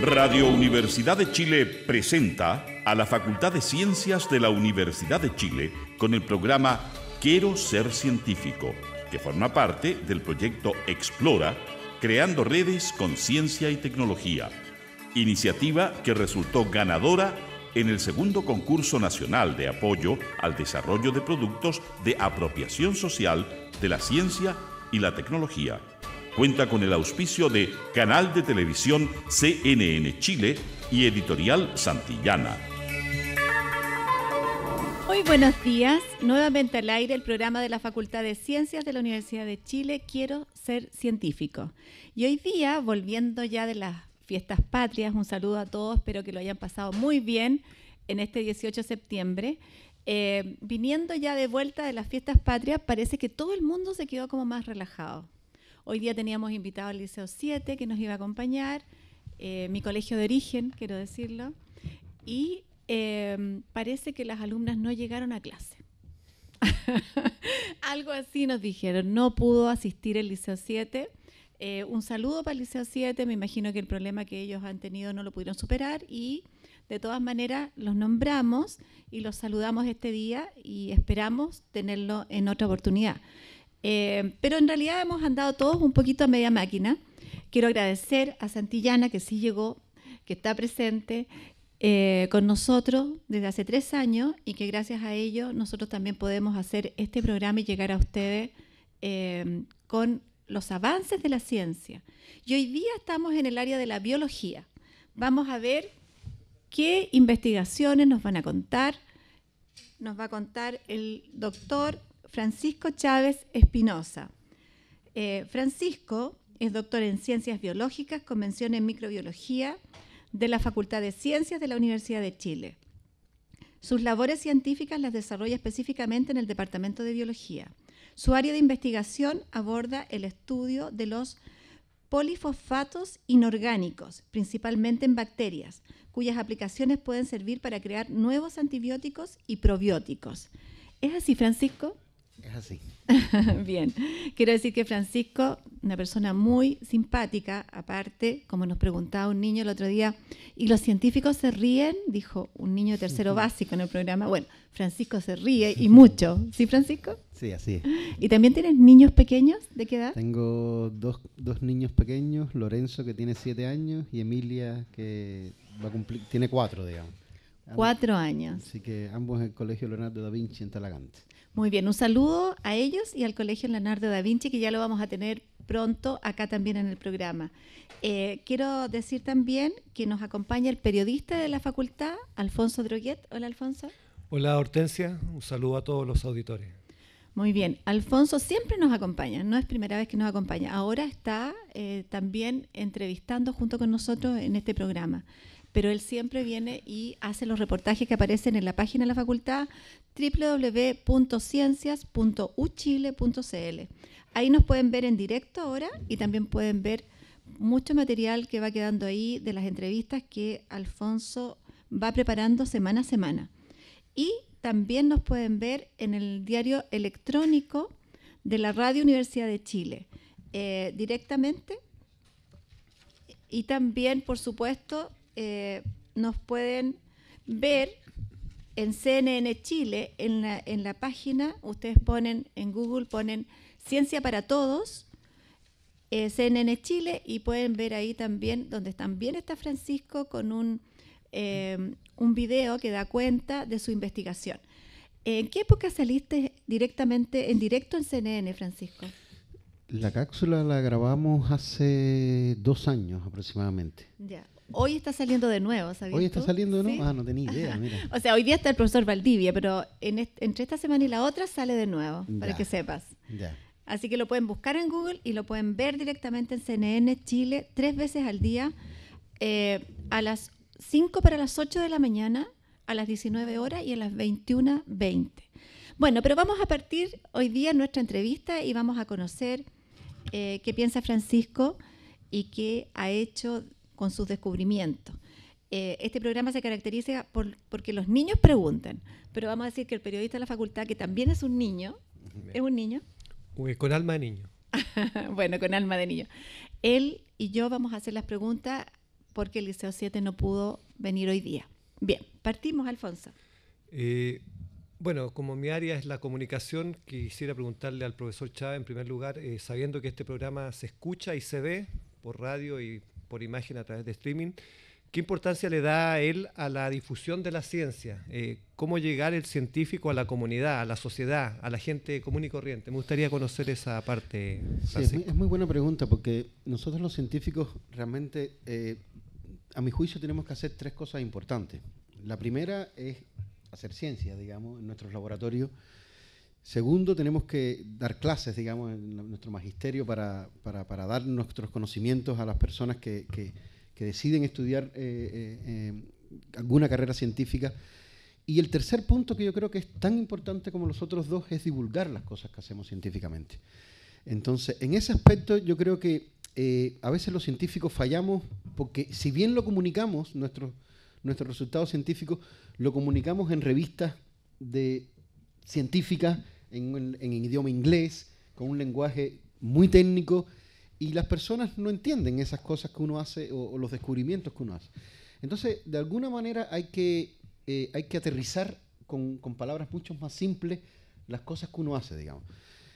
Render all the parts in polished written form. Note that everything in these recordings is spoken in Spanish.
Radio Universidad de Chile presenta a la Facultad de Ciencias de la Universidad de Chile con el programa Quiero ser científico, que forma parte del proyecto Explora, creando redes con ciencia y tecnología. Iniciativa que resultó ganadora en el segundo concurso nacional de apoyo al desarrollo de productos de apropiación social de la ciencia y la tecnología. Cuenta con el auspicio de Canal de Televisión CNN Chile y Editorial Santillana. Muy buenos días, nuevamente al aire el programa de la Facultad de Ciencias de la Universidad de Chile, Quiero ser científico. Y hoy día, volviendo ya de las fiestas patrias, un saludo a todos, espero que lo hayan pasado muy bien en este 18 de septiembre. Viniendo ya de vuelta de las fiestas patrias, parece que todo el mundo se quedó como más relajado. Hoy día teníamos invitado al Liceo 7 que nos iba a acompañar, mi colegio de origen, quiero decirlo, y parece que las alumnas no llegaron a clase. Algo así nos dijeron, no pudo asistir el Liceo 7. Un saludo para el Liceo 7, me imagino que el problema que ellos han tenido no lo pudieron superar y de todas maneras los nombramos y los saludamos este día y esperamos tenerlo en otra oportunidad. Pero en realidad hemos andado todos un poquito a media máquina. Quiero agradecer a Santillana que sí llegó, que está presente con nosotros desde hace 3 años y que gracias a ello nosotros también podemos hacer este programa y llegar a ustedes con los avances de la ciencia. Y hoy día estamos en el área de la biología. Vamos a ver qué investigaciones nos van a contar. Nos va a contar el doctor Francisco Chávez Espinosa. Francisco es doctor en Ciencias Biológicas con mención en Microbiología de la Facultad de Ciencias de la Universidad de Chile. Sus labores científicas las desarrolla específicamente en el Departamento de Biología. Su área de investigación aborda el estudio de los polifosfatos inorgánicos, principalmente en bacterias, cuyas aplicaciones pueden servir para crear nuevos antibióticos y probióticos. ¿Es así, Francisco? Es así. Bien, quiero decir que Francisco, una persona muy simpática, aparte, como nos preguntaba un niño el otro día, ¿y los científicos se ríen? Dijo un niño de tercero básico en el programa. Bueno, Francisco se ríe y mucho. ¿Sí, Francisco? Sí, así es. ¿Y también tienes niños pequeños? ¿De qué edad? Tengo dos niños pequeños, Lorenzo que tiene 7 años y Emilia que va a cumplir, tiene 4, digamos. 4 años. Así que ambos en el Colegio Leonardo da Vinci en Talagante. Muy bien, un saludo a ellos y al Colegio Leonardo da Vinci, que ya lo vamos a tener pronto acá también en el programa. Quiero decir también que nos acompaña el periodista de la facultad, Alfonso Droguet. Hola, Alfonso. Hola, Hortensia. Un saludo a todos los auditores. Muy bien. Alfonso siempre nos acompaña, no es primera vez que nos acompaña. Ahora está también entrevistando junto con nosotros en este programa. Pero él siempre viene y hace los reportajes que aparecen en la página de la facultad www.ciencias.uchile.cl. Ahí nos pueden ver en directo ahora y también pueden ver mucho material que va quedando ahí de las entrevistas que Alfonso va preparando semana a semana. Y también nos pueden ver en el diario electrónico de la Radio Universidad de Chile directamente. Y también, por supuesto, nos pueden ver en CNN Chile, en la página, ustedes ponen en Google, ponen Ciencia para Todos, CNN Chile, y pueden ver ahí también, donde también está Francisco con un video que da cuenta de su investigación. ¿En qué época saliste directamente, en directo en CNN, Francisco? La cápsula la grabamos hace 2 años aproximadamente. Ya. Hoy está saliendo de nuevo, ¿sabías? ¿Hoy está saliendo de nuevo? ¿Sí? Ah, no tenía idea, mira. O sea, hoy día está el profesor Valdivia, pero entre esta semana y la otra sale de nuevo, para que sepas. Ya. Así que lo pueden buscar en Google y lo pueden ver directamente en CNN Chile 3 veces al día, a las 5 para las 8 de la mañana, a las 19 horas y a las 21:20. Bueno, pero vamos a partir hoy día nuestra entrevista y vamos a conocer qué piensa Francisco y qué ha hecho con sus descubrimientos. Este programa se caracteriza porque los niños preguntan, pero vamos a decir que el periodista de la facultad, que también es un niño, ¿es un niño? Con alma de niño. Bueno, con alma de niño. Él y yo vamos a hacer las preguntas porque el Liceo 7 no pudo venir hoy día. Bien, partimos, Alfonso. Bueno, como mi área es la comunicación, quisiera preguntarle al profesor Chávez, en primer lugar, sabiendo que este programa se escucha y se ve por radio y por imagen a través de streaming, ¿qué importancia le da a él a la difusión de la ciencia? ¿Cómo llegar el científico a la comunidad, a la sociedad, a la gente común y corriente? Me gustaría conocer esa parte. Sí, es muy buena pregunta, porque nosotros los científicos realmente, a mi juicio, tenemos que hacer 3 cosas importantes. La primera es hacer ciencia, digamos, en nuestros laboratorios. Segundo, tenemos que dar clases, digamos, en nuestro magisterio para dar nuestros conocimientos a las personas que deciden estudiar alguna carrera científica. Y el tercer punto, que yo creo que es tan importante como los otros 2, es divulgar las cosas que hacemos científicamente. Entonces, en ese aspecto yo creo que a veces los científicos fallamos porque, si bien lo comunicamos, nuestros resultados científicos, lo comunicamos en revistas científicas, en idioma inglés, con un lenguaje muy técnico, y las personas no entienden esas cosas que uno hace o los descubrimientos que uno hace. Entonces, de alguna manera hay que aterrizar con palabras mucho más simples las cosas que uno hace, digamos.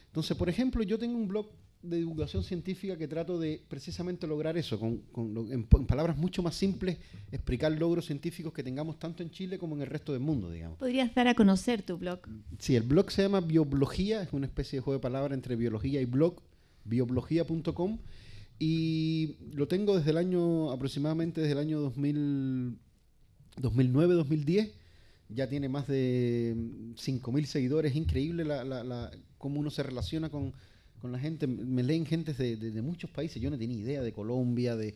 Entonces, por ejemplo, yo tengo un blog de divulgación científica que trato de precisamente lograr eso, en palabras mucho más simples, explicar logros científicos que tengamos tanto en Chile como en el resto del mundo, digamos. ¿Podrías dar a conocer tu blog? Sí, el blog se llama Bioblogía, es una especie de juego de palabras entre biología y blog, bioblogía.com, y lo tengo aproximadamente desde el año 2009-2010, ya tiene más de 5.000 seguidores. Es increíble cómo uno se relaciona con la gente. Me leen gente de muchos países. Yo no tenía idea, de Colombia, de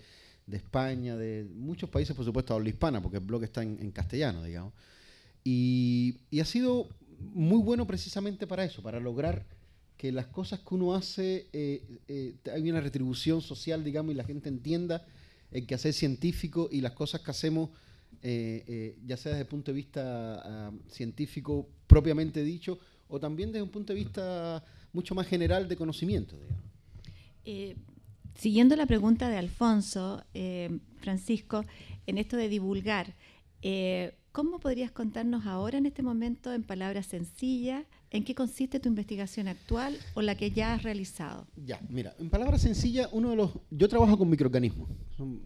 España, de muchos países, por supuesto, habla hispana, porque el blog está en castellano, digamos. Y ha sido muy bueno precisamente para eso, para lograr que las cosas que uno hace, hay una retribución social, digamos, y la gente entienda el quehacer científico y las cosas que hacemos, ya sea desde el punto de vista científico propiamente dicho, o también desde un punto de vista mucho más general de conocimiento, digamos. Siguiendo la pregunta de Alfonso, Francisco, en esto de divulgar, ¿cómo podrías contarnos ahora, en este momento, en palabras sencillas, en qué consiste tu investigación actual o la que ya has realizado? Ya, mira, en palabras sencillas, yo trabajo con microorganismos, son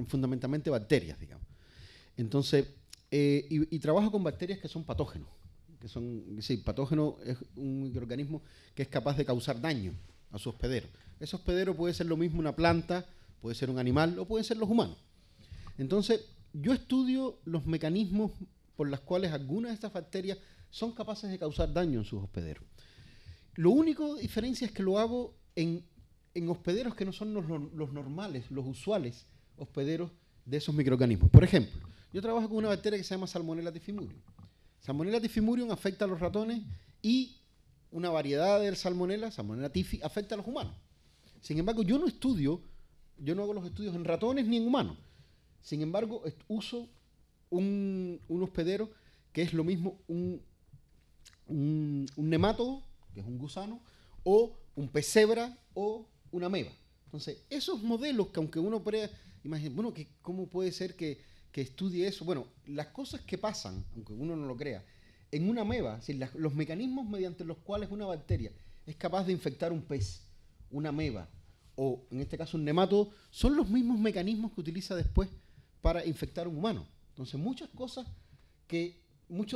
fundamentalmente bacterias, digamos. Entonces, y trabajo con bacterias que son patógenos. Patógeno es un microorganismo que es capaz de causar daño a su hospedero. Ese hospedero puede ser lo mismo una planta, puede ser un animal o pueden ser los humanos. Entonces, yo estudio los mecanismos por los cuales algunas de estas bacterias son capaces de causar daño en sus hospederos. Lo único diferencia es que lo hago en hospederos que no son los normales, los usuales hospederos de esos microorganismos. Por ejemplo, yo trabajo con una bacteria que se llama Salmonella typhimurium. Salmonella typhimurium afecta a los ratones y una variedad del Salmonella typhi, afecta a los humanos. Sin embargo, yo no hago los estudios en ratones ni en humanos. Sin embargo, uso un hospedero que es lo mismo un nemátodo, que es un gusano, o un pez cebra o una ameba. Entonces, esos modelos que aunque uno imagine, bueno, ¿cómo puede ser que estudie eso? Bueno, las cosas que pasan, aunque uno no lo crea, en una ameba, es decir, los mecanismos mediante los cuales una bacteria es capaz de infectar un pez, una ameba, o en este caso un nemátodo, son los mismos mecanismos que utiliza después para infectar a un humano. Entonces, muchos de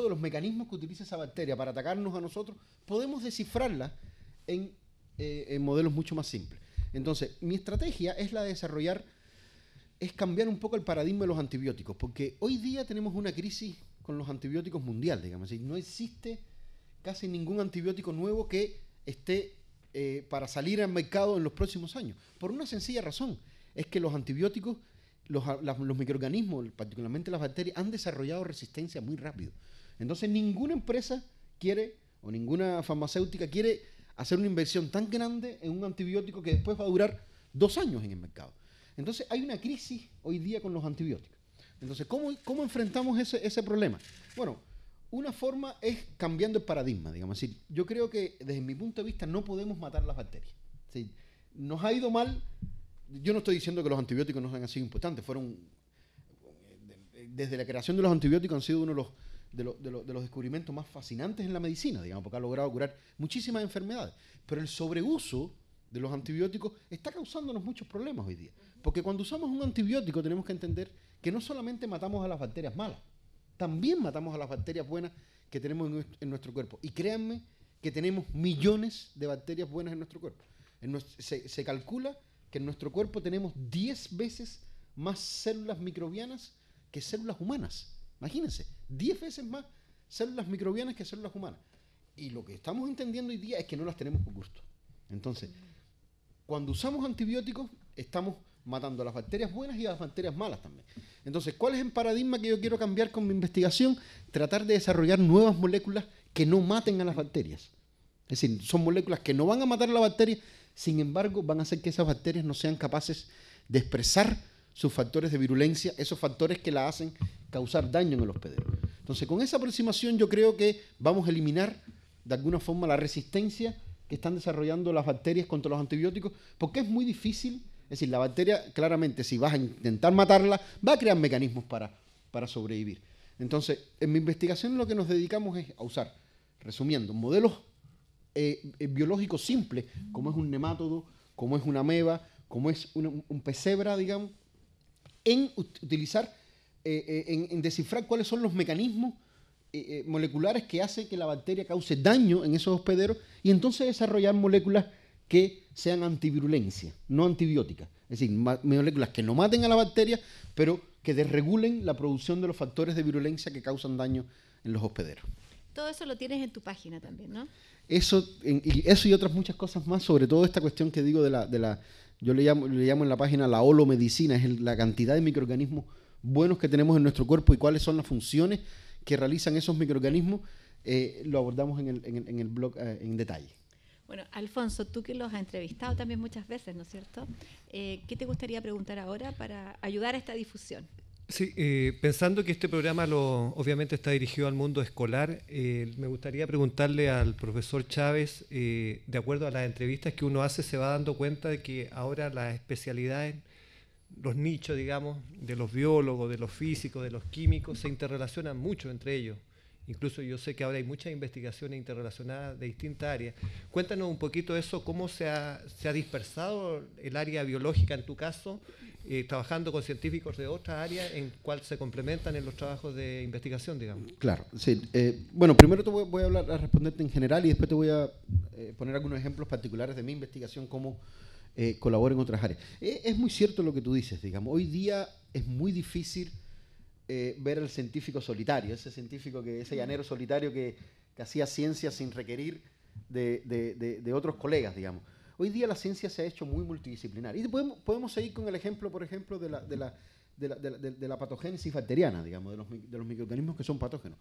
los mecanismos que utiliza esa bacteria para atacarnos a nosotros, podemos descifrarlas en modelos mucho más simples. Entonces, mi estrategia es la de es cambiar un poco el paradigma de los antibióticos, porque hoy día tenemos una crisis con los antibióticos mundial, digamos. No existe casi ningún antibiótico nuevo que esté para salir al mercado en los próximos años, por una sencilla razón, es que los antibióticos, los microorganismos, particularmente las bacterias, han desarrollado resistencia muy rápido. Entonces, ninguna empresa o ninguna farmacéutica quiere hacer una inversión tan grande en un antibiótico que después va a durar 2 años en el mercado. Entonces, hay una crisis hoy día con los antibióticos. Entonces, ¿cómo enfrentamos ese problema? Bueno, una forma es cambiando el paradigma, digamos. Es decir, yo creo que desde mi punto de vista no podemos matar las bacterias. Es decir, nos ha ido mal. Yo no estoy diciendo que los antibióticos no hayan sido importantes, fueron desde la creación de los antibióticos han sido uno de los descubrimientos más fascinantes en la medicina, digamos, porque ha logrado curar muchísimas enfermedades. Pero el sobreuso de los antibióticos está causándonos muchos problemas hoy día. Porque cuando usamos un antibiótico tenemos que entender que no solamente matamos a las bacterias malas, también matamos a las bacterias buenas que tenemos en nuestro cuerpo. Y créanme que tenemos millones de bacterias buenas en nuestro cuerpo. Se calcula que en nuestro cuerpo tenemos 10 veces más células microbianas que células humanas. Imagínense, 10 veces más células microbianas que células humanas. Y lo que estamos entendiendo hoy día es que no las tenemos por gusto. Entonces, cuando usamos antibióticos, estamos matando a las bacterias buenas y a las bacterias malas también. Entonces, ¿cuál es el paradigma que yo quiero cambiar con mi investigación? Tratar de desarrollar nuevas moléculas que no maten a las bacterias. Es decir, son moléculas que no van a matar a la bacteria, sin embargo, van a hacer que esas bacterias no sean capaces de expresar sus factores de virulencia, esos factores que la hacen causar daño en el hospedero. Entonces, con esa aproximación yo creo que vamos a eliminar de alguna forma la resistencia que están desarrollando las bacterias contra los antibióticos, porque es muy difícil. Es decir, la bacteria, claramente, si vas a intentar matarla, va a crear mecanismos para sobrevivir. Entonces, en mi investigación lo que nos dedicamos es a usar, resumiendo, modelos biológicos simples, como es un nemátodo, como es una ameba, como es un pesebra, digamos, en utilizar, en descifrar cuáles son los mecanismos moleculares que hacen que la bacteria cause daño en esos hospederos y entonces desarrollar moléculas que sean antivirulencia, no antibióticas. Es decir, moléculas que no maten a la bacteria, pero que desregulen la producción de los factores de virulencia que causan daño en los hospederos. Todo eso lo tienes en tu página también, ¿no? Eso y otras muchas cosas más, sobre todo esta cuestión que digo yo le llamo en la página la holomedicina, es la cantidad de microorganismos buenos que tenemos en nuestro cuerpo y cuáles son las funciones que realizan esos microorganismos, lo abordamos en el blog en detalle. Bueno, Alfonso, tú que los has entrevistado también muchas veces, ¿no es cierto? ¿Qué te gustaría preguntar ahora para ayudar a esta difusión? Sí, pensando que este programa obviamente está dirigido al mundo escolar, me gustaría preguntarle al profesor Chávez, de acuerdo a las entrevistas que uno hace, se va dando cuenta de que ahora las especialidades, los nichos, digamos, de los biólogos, de los físicos, de los químicos, se interrelacionan mucho entre ellos. Incluso yo sé que ahora hay muchas investigaciones interrelacionadas de distintas áreas. Cuéntanos un poquito eso, cómo se ha dispersado el área biológica en tu caso, trabajando con científicos de otras áreas, en cuál se complementan en los trabajos de investigación, digamos. Claro, sí. Bueno, primero te voy a responderte en general y después te voy a poner algunos ejemplos particulares de mi investigación, cómo colaboro en otras áreas. Es muy cierto lo que tú dices, digamos. Hoy día es muy difícil ver al científico solitario, ese llanero solitario que hacía ciencia sin requerir de otros colegas, digamos. Hoy día la ciencia se ha hecho muy multidisciplinar. Y podemos seguir con el ejemplo, por ejemplo, de la patogénesis bacteriana, digamos, de los microorganismos que son patógenos.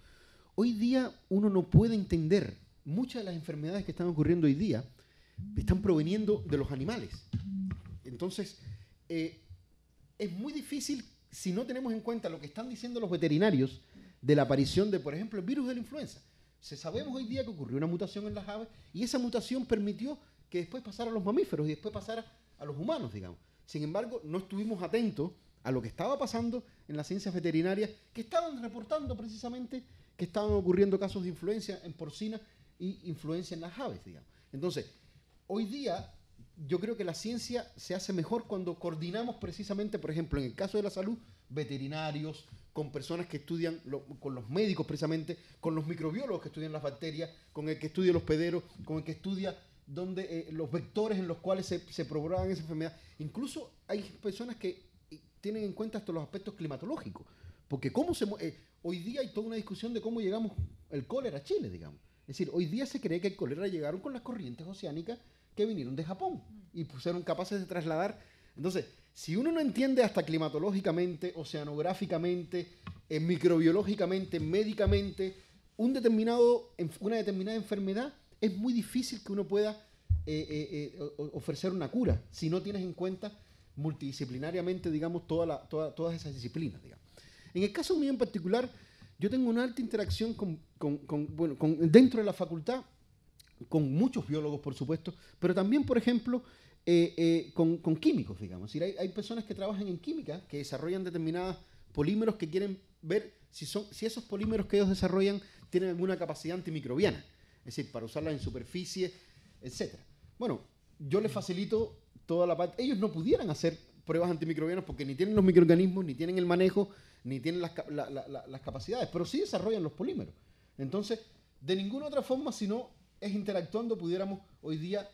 Hoy día uno no puede entender, muchas de las enfermedades que están ocurriendo hoy día están proveniendo de los animales. Entonces, es muy difícil si no tenemos en cuenta lo que están diciendo los veterinarios de la aparición de, por ejemplo, el virus de la influenza. Sabemos hoy día que ocurrió una mutación en las aves y esa mutación permitió que después pasara a los mamíferos y después pasara a los humanos, digamos. Sin embargo, no estuvimos atentos a lo que estaba pasando en las ciencias veterinarias, que estaban reportando precisamente que estaban ocurriendo casos de influencia en porcina y influencia en las aves, digamos. Entonces, hoy día yo creo que la ciencia se hace mejor cuando coordinamos precisamente, por ejemplo, en el caso de la salud, veterinarios, con personas que estudian, con los médicos precisamente, con los microbiólogos que estudian las bacterias, con el que estudia el hospedero, con el que estudia los vectores en los cuales se propagan esa enfermedad. Incluso hay personas que tienen en cuenta hasta los aspectos climatológicos, porque hoy día hay toda una discusión de cómo llegamos el cólera a Chile, digamos. Es decir, hoy día se cree que el cólera llegaron con las corrientes oceánicas que vinieron de Japón y fueron capaces de trasladar. Entonces, si uno no entiende hasta climatológicamente, oceanográficamente, microbiológicamente, médicamente, una determinada enfermedad, es muy difícil que uno pueda ofrecer una cura si no tienes en cuenta multidisciplinariamente, digamos, todas esas disciplinas, digamos. En el caso mío en particular, yo tengo una alta interacción dentro de la facultad, con muchos biólogos, por supuesto, pero también, por ejemplo, con químicos, digamos. Es decir, hay personas que trabajan en química, que desarrollan determinadas polímeros que quieren ver si esos polímeros que ellos desarrollan tienen alguna capacidad antimicrobiana, es decir, para usarlas en superficie, etcétera. Bueno, yo les facilito toda la parte. Ellos no pudieran hacer pruebas antimicrobianas porque ni tienen los microorganismos, ni tienen el manejo, ni tienen las capacidades, pero sí desarrollan los polímeros. Entonces, de ninguna otra forma, si no es interactuando, pudiéramos hoy día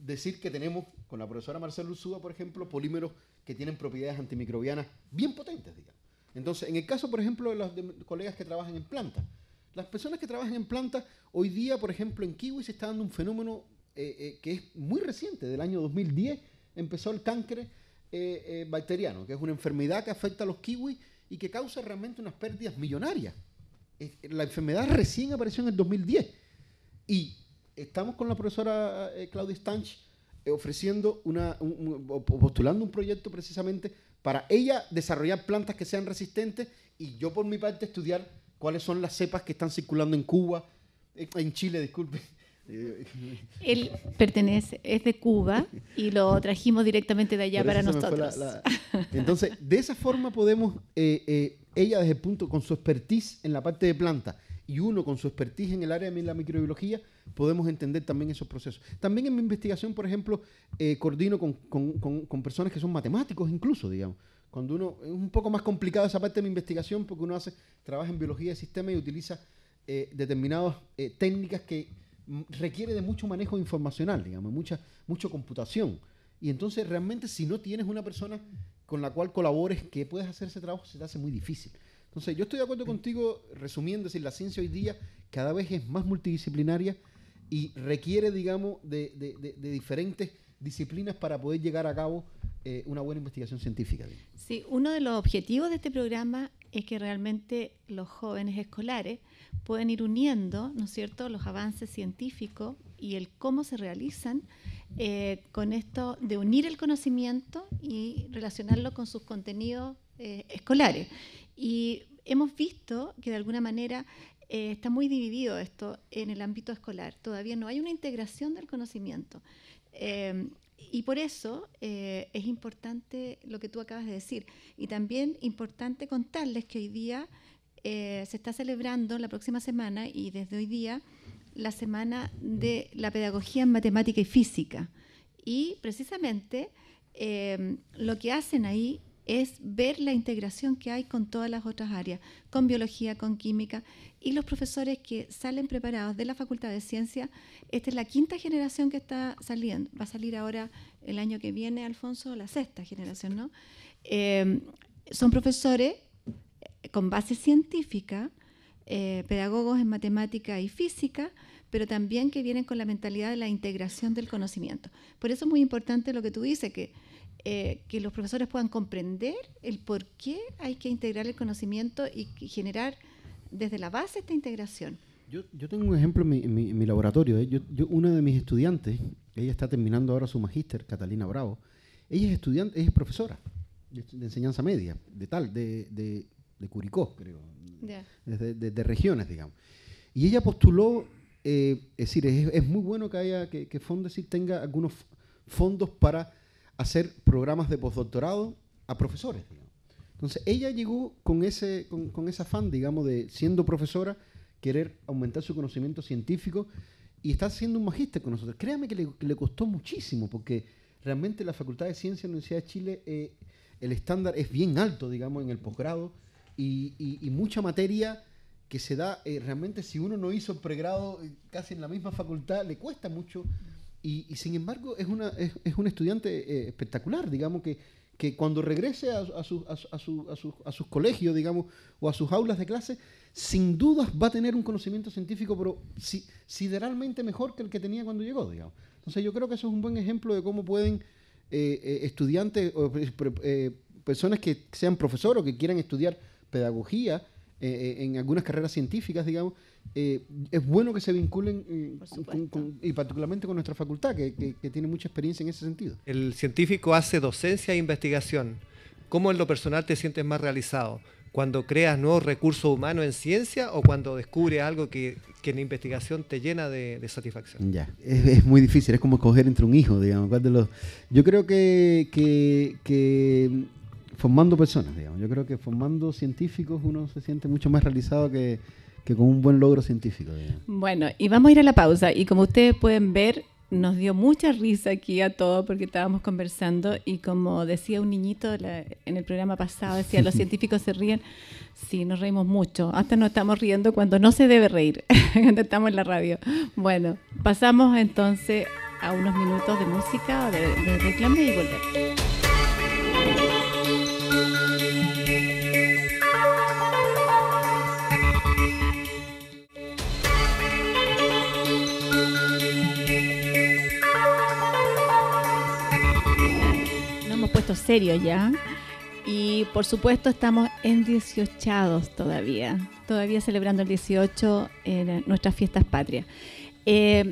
decir que tenemos, con la profesora Marcela Urzúa, por ejemplo, polímeros que tienen propiedades antimicrobianas bien potentes, digamos. Entonces, en el caso, por ejemplo, de los colegas que trabajan en plantas, las personas que trabajan en plantas, hoy día, por ejemplo, en kiwi se está dando un fenómeno que es muy reciente, del año 2010, empezó el cáncer bacteriano, que es una enfermedad que afecta a los kiwis y que causa realmente unas pérdidas millonarias. La enfermedad recién apareció en el 2010 y estamos con la profesora Claudia Stanch ofreciendo postulando un proyecto precisamente para ella desarrollar plantas que sean resistentes y yo por mi parte estudiar cuáles son las cepas que están circulando en Cuba, en Chile, disculpe. Él es de Cuba y lo trajimos directamente de allá para nosotros. Entonces, de esa forma podemos, ella desde el punto, con su expertise en la parte de planta y uno con su expertise en el área de la microbiología, podemos entender también esos procesos. También en mi investigación, por ejemplo, coordino con personas que son matemáticos incluso, digamos. Cuando uno, es un poco más complicado esa parte de mi investigación porque uno trabaja en biología de sistemas y utiliza determinadas técnicas que requiere de mucho manejo informacional, digamos, mucha computación. Y entonces realmente si no tienes una persona con la cual colabores que puedes hacer ese trabajo, se te hace muy difícil. Entonces yo estoy de acuerdo contigo, resumiendo, es decir, la ciencia hoy día cada vez es más multidisciplinaria y requiere, digamos, de diferentes disciplinas para poder llegar a cabo una buena investigación científica. Sí, uno de los objetivos de este programa es que realmente los jóvenes escolares pueden ir uniendo, ¿no es cierto?, los avances científicos y el cómo se realizan con esto de unir el conocimiento y relacionarlo con sus contenidos escolares. Y hemos visto que de alguna manera está muy dividido esto en el ámbito escolar. Todavía no hay una integración del conocimiento. Y por eso es importante lo que tú acabas de decir. Y también importante contarles que hoy día se está celebrando la próxima semana y desde hoy día la semana de la pedagogía en matemática y física. Y precisamente lo que hacen ahí es ver la integración que hay con todas las otras áreas, con biología, con química, y los profesores que salen preparados de la Facultad de Ciencias. Esta es la 5ª generación que está saliendo. Va a salir ahora el año que viene, Alfonso, la 6ª generación, ¿no? Son profesores con base científica, pedagogos en matemática y física, pero también que vienen con la mentalidad de la integración del conocimiento. Por eso es muy importante lo que tú dices, que los profesores puedan comprender el por qué hay que integrar el conocimiento y generar desde la base esta integración. Yo tengo un ejemplo en mi laboratorio. Una de mis estudiantes, ella está terminando ahora su magíster, Catalina Bravo. Ella es profesora de enseñanza media, de Curicó, creo, Yeah. de regiones, digamos. Y ella postuló, es decir, es muy bueno que Fondesit tenga algunos fondos para hacer programas de postdoctorado a profesores, digamos. Entonces, ella llegó con ese afán, digamos, de siendo profesora, querer aumentar su conocimiento científico y está haciendo un magíster con nosotros. Créame que le costó muchísimo, porque realmente la Facultad de Ciencias de la Universidad de Chile, el estándar es bien alto, digamos, en el posgrado y mucha materia que se da, realmente si uno no hizo el pregrado casi en la misma facultad, le cuesta mucho. Y sin embargo es un estudiante espectacular, digamos, que cuando regrese a sus colegios, digamos, o a sus aulas de clase, sin dudas va a tener un conocimiento científico, pero sideralmente mejor que el que tenía cuando llegó, digamos. Entonces yo creo que eso es un buen ejemplo de cómo pueden estudiantes o personas que sean profesores o que quieran estudiar pedagogía en algunas carreras científicas, digamos, es bueno que se vinculen y particularmente con nuestra facultad, que tiene mucha experiencia en ese sentido. El científico hace docencia e investigación. ¿Cómo en lo personal te sientes más realizado? ¿Cuando creas nuevos recursos humanos en ciencia o cuando descubres algo que en la investigación te llena de satisfacción? Ya, es muy difícil, es como escoger entre un hijo, digamos. Yo creo que formando personas, digamos. Yo creo que formando científicos uno se siente mucho más realizado que con un buen logro científico, digamos. Bueno, y vamos a ir a la pausa. Y como ustedes pueden ver, nos dio mucha risa aquí a todos porque estábamos conversando y como decía un niñito en el programa pasado, decía, los científicos se ríen. Sí, nos reímos mucho. Hasta nos estamos riendo cuando no se debe reír, cuando estamos en la radio. Bueno, pasamos entonces a unos minutos de música, de reclame y volvemos. Serio ya, y por supuesto estamos en 18 todavía celebrando el 18 en nuestras fiestas patrias.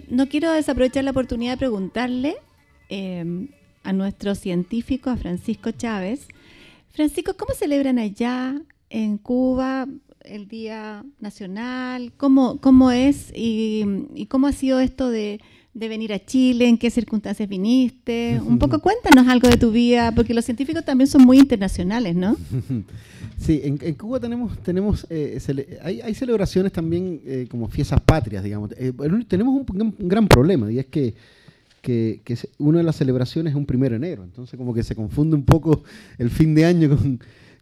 No quiero desaprovechar la oportunidad de preguntarle a nuestro científico, a Francisco Chávez. Francisco, ¿cómo celebran allá en Cuba el Día Nacional? ¿Cómo es y cómo ha sido esto de venir a Chile? ¿En qué circunstancias viniste? Un poco cuéntanos algo de tu vida, porque los científicos también son muy internacionales, ¿no? Sí, en Cuba hay celebraciones también como fiestas patrias, digamos. Tenemos un gran problema, y es que una de las celebraciones es un 1 de enero, entonces como que se confunde un poco el fin de año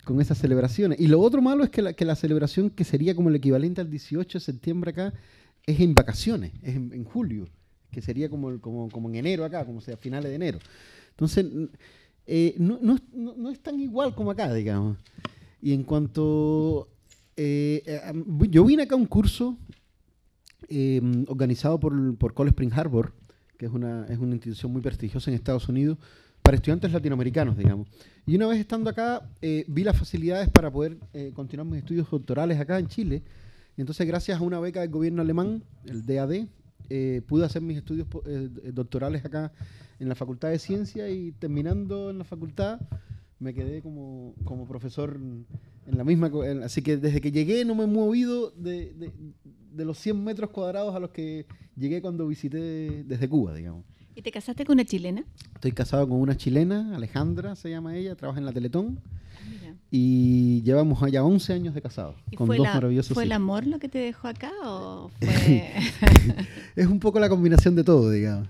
con esas celebraciones. Y lo otro malo es que la celebración que sería como el equivalente al 18 de septiembre acá es en vacaciones, es en julio, que sería como en enero acá, como sea, a finales de enero. Entonces, no es tan igual como acá, digamos. Y en cuanto... yo vine acá a un curso organizado por Cold Spring Harbor, que es una institución muy prestigiosa en Estados Unidos, para estudiantes latinoamericanos, digamos. Y una vez estando acá, vi las facilidades para poder continuar mis estudios doctorales acá en Chile. Y entonces, gracias a una beca del gobierno alemán, el DAD, pude hacer mis estudios doctorales acá en la Facultad de Ciencia, y terminando en la facultad me quedé como profesor en la misma. Así que desde que llegué no me he movido de los 100 metros cuadrados a los que llegué cuando visité desde Cuba, digamos. ¿Y te casaste con una chilena? Estoy casado con una chilena, Alejandra se llama ella, trabaja en la Teletón. Mira. Y llevamos allá 11 años de casados, con dos maravillosos hijos. ¿Fue el amor lo que te dejó acá o fue...? Es un poco la combinación de todo, digamos.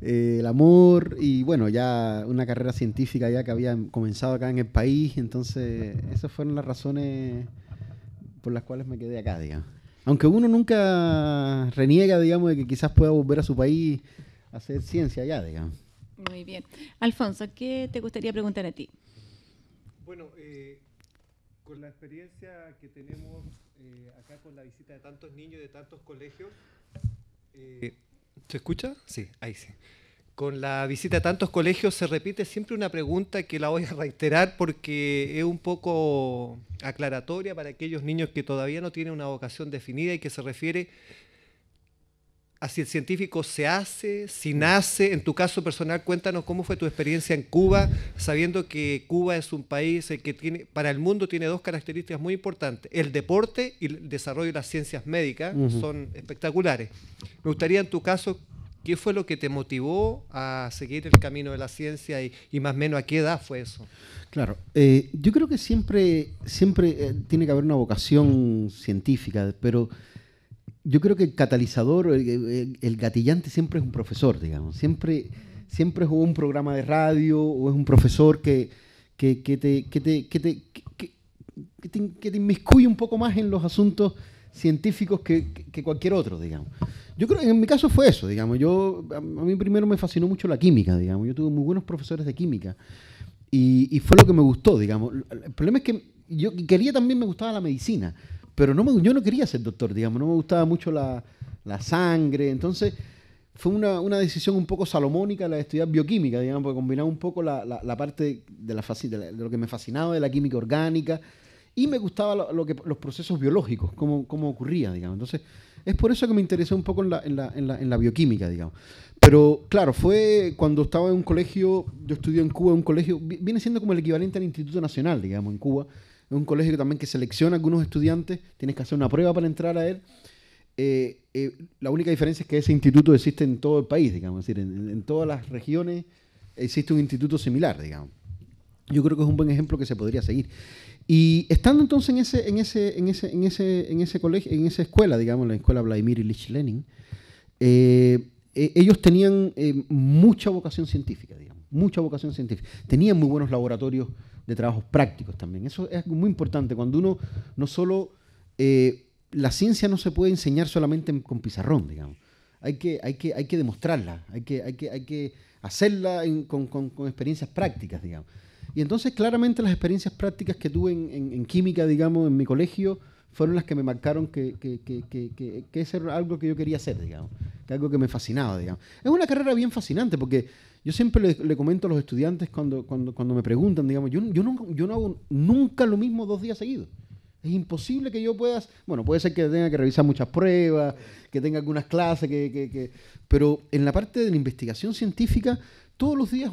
El amor y, bueno, ya una carrera científica ya que había comenzado acá en el país. Entonces, esas fueron las razones por las cuales me quedé acá, digamos. Aunque uno nunca reniega, digamos, de que quizás pueda volver a su país a hacer ciencia allá, digamos. Muy bien. Alfonso, ¿qué te gustaría preguntar a ti? Bueno, con la experiencia que tenemos acá con la visita de tantos niños y de tantos colegios, ¿se escucha? Sí, ahí sí. Con la visita de tantos colegios se repite siempre una pregunta que la voy a reiterar porque es un poco aclaratoria para aquellos niños que todavía no tienen una vocación definida, y que se refiere a si el científico se hace, si nace. En tu caso personal, cuéntanos cómo fue tu experiencia en Cuba, sabiendo que Cuba es un país que para el mundo tiene dos características muy importantes: el deporte y el desarrollo de las ciencias médicas. Son espectaculares. Me gustaría, en tu caso, ¿qué fue lo que te motivó a seguir el camino de la ciencia y más o menos a qué edad fue eso? Claro, yo creo que siempre tiene que haber una vocación científica, pero yo creo que el catalizador, el gatillante siempre es un profesor, digamos. Siempre es un programa de radio o es un profesor que te inmiscuye un poco más en los asuntos científicos que cualquier otro, digamos. Yo creo que en mi caso fue eso, digamos. A mí primero me fascinó mucho la química, digamos. Yo tuve muy buenos profesores de química y fue lo que me gustó, digamos. El problema es que yo quería también, me gustaba la medicina, pero yo no quería ser doctor, digamos. No me gustaba mucho la sangre. Entonces fue una decisión un poco salomónica la de estudiar bioquímica, digamos, porque combinaba un poco la parte de lo que me fascinaba de la química orgánica, y me gustaba los procesos biológicos, cómo ocurría, digamos. Entonces, es por eso que me interesé un poco en la bioquímica, digamos. Pero, claro, fue cuando estaba en un colegio, yo estudié en Cuba, en un colegio, viene siendo como el equivalente al Instituto Nacional, digamos, en Cuba. Es un colegio también que selecciona a algunos estudiantes, tienes que hacer una prueba para entrar a él. La única diferencia es que ese instituto existe en todo el país, digamos, es decir, en todas las regiones existe un instituto similar, digamos. yo creo que es un buen ejemplo que se podría seguir. Y estando entonces en ese colegio, en esa escuela, digamos, la escuela Vladimir Ilich Lenin, ellos tenían mucha vocación científica, digamos, mucha vocación científica. Tenían muy buenos laboratorios de trabajos prácticos también. Eso es muy importante. Cuando uno no solo... la ciencia no se puede enseñar solamente con pizarrón, digamos. Hay que demostrarla, hay que hacerla con experiencias prácticas, digamos. Y entonces, claramente, las experiencias prácticas que tuve en química, digamos, en mi colegio, fueron las que me marcaron que eso era algo que yo quería hacer, digamos, que algo que me fascinaba, digamos. Es una carrera bien fascinante, porque yo siempre le comento a los estudiantes cuando me preguntan, digamos, yo no hago nunca lo mismo 2 días seguidos. Es imposible que yo pueda... Bueno, puede ser que tenga que revisar muchas pruebas, que tenga algunas clases, pero en la parte de la investigación científica, todos los días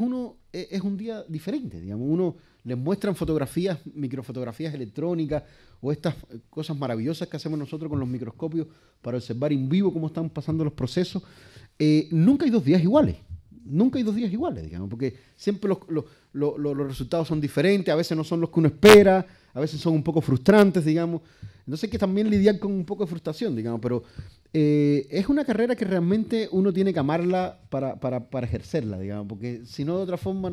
es un día diferente, digamos. Uno les muestran fotografías, microfotografías electrónicas o estas cosas maravillosas que hacemos nosotros con los microscopios para observar en vivo cómo están pasando los procesos. Nunca hay 2 días iguales. Nunca hay 2 días iguales, digamos, porque siempre los resultados son diferentes, a veces no son los que uno espera, a veces son un poco frustrantes, digamos. Entonces hay que también lidiar con un poco de frustración, digamos, pero es una carrera que realmente uno tiene que amarla para ejercerla, digamos, porque si no, de otra forma,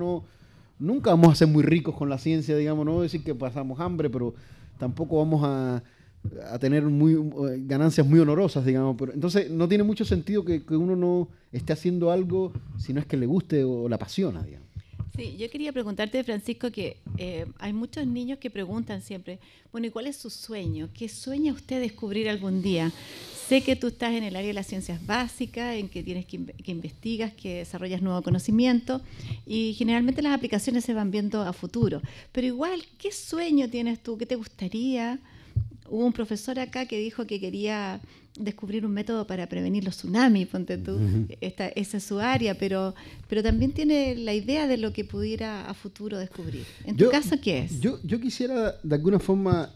nunca vamos a ser muy ricos con la ciencia, digamos, no decir que pasamos hambre, pero tampoco vamos a tener ganancias muy honorosas, digamos. Pero, entonces no tiene mucho sentido que uno no esté haciendo algo si no es que le guste o le apasiona, digamos. Sí, yo quería preguntarte, Francisco, que hay muchos niños que preguntan siempre, bueno, ¿y cuál es su sueño? ¿Qué sueña usted descubrir algún día? Sé que tú estás en el área de las ciencias básicas, en que tienes que investigas, que desarrollas nuevo conocimiento, y generalmente las aplicaciones se van viendo a futuro. Pero igual, ¿qué sueño tienes tú? ¿Qué te gustaría? Hubo un profesor acá que dijo que quería descubrir un método para prevenir los tsunamis, ponte tú. Esa es su área, pero también tiene la idea de lo que pudiera a futuro descubrir. ¿En tu caso qué es? Yo quisiera, de alguna forma,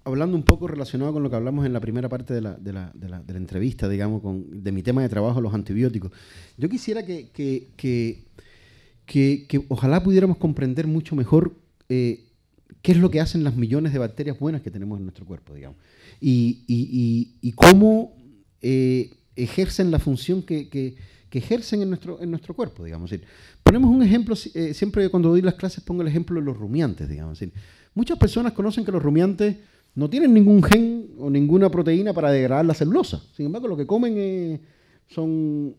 hablando un poco relacionado con lo que hablamos en la primera parte de la entrevista, digamos, de mi tema de trabajo, los antibióticos, yo quisiera que ojalá pudiéramos comprender mucho mejor qué es lo que hacen las millones de bacterias buenas que tenemos en nuestro cuerpo, digamos, y cómo ejercen la función que ejercen en nuestro cuerpo, digamos. Es decir, ponemos un ejemplo, siempre cuando doy las clases pongo el ejemplo de los rumiantes, digamos. Es decir, muchas personas conocen que los rumiantes no tienen ningún gen o ninguna proteína para degradar la celulosa. Sin embargo, lo que comen son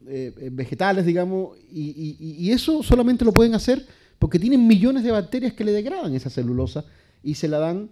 vegetales, digamos, y eso solamente lo pueden hacer porque tienen millones de bacterias que le degradan esa celulosa y se la dan,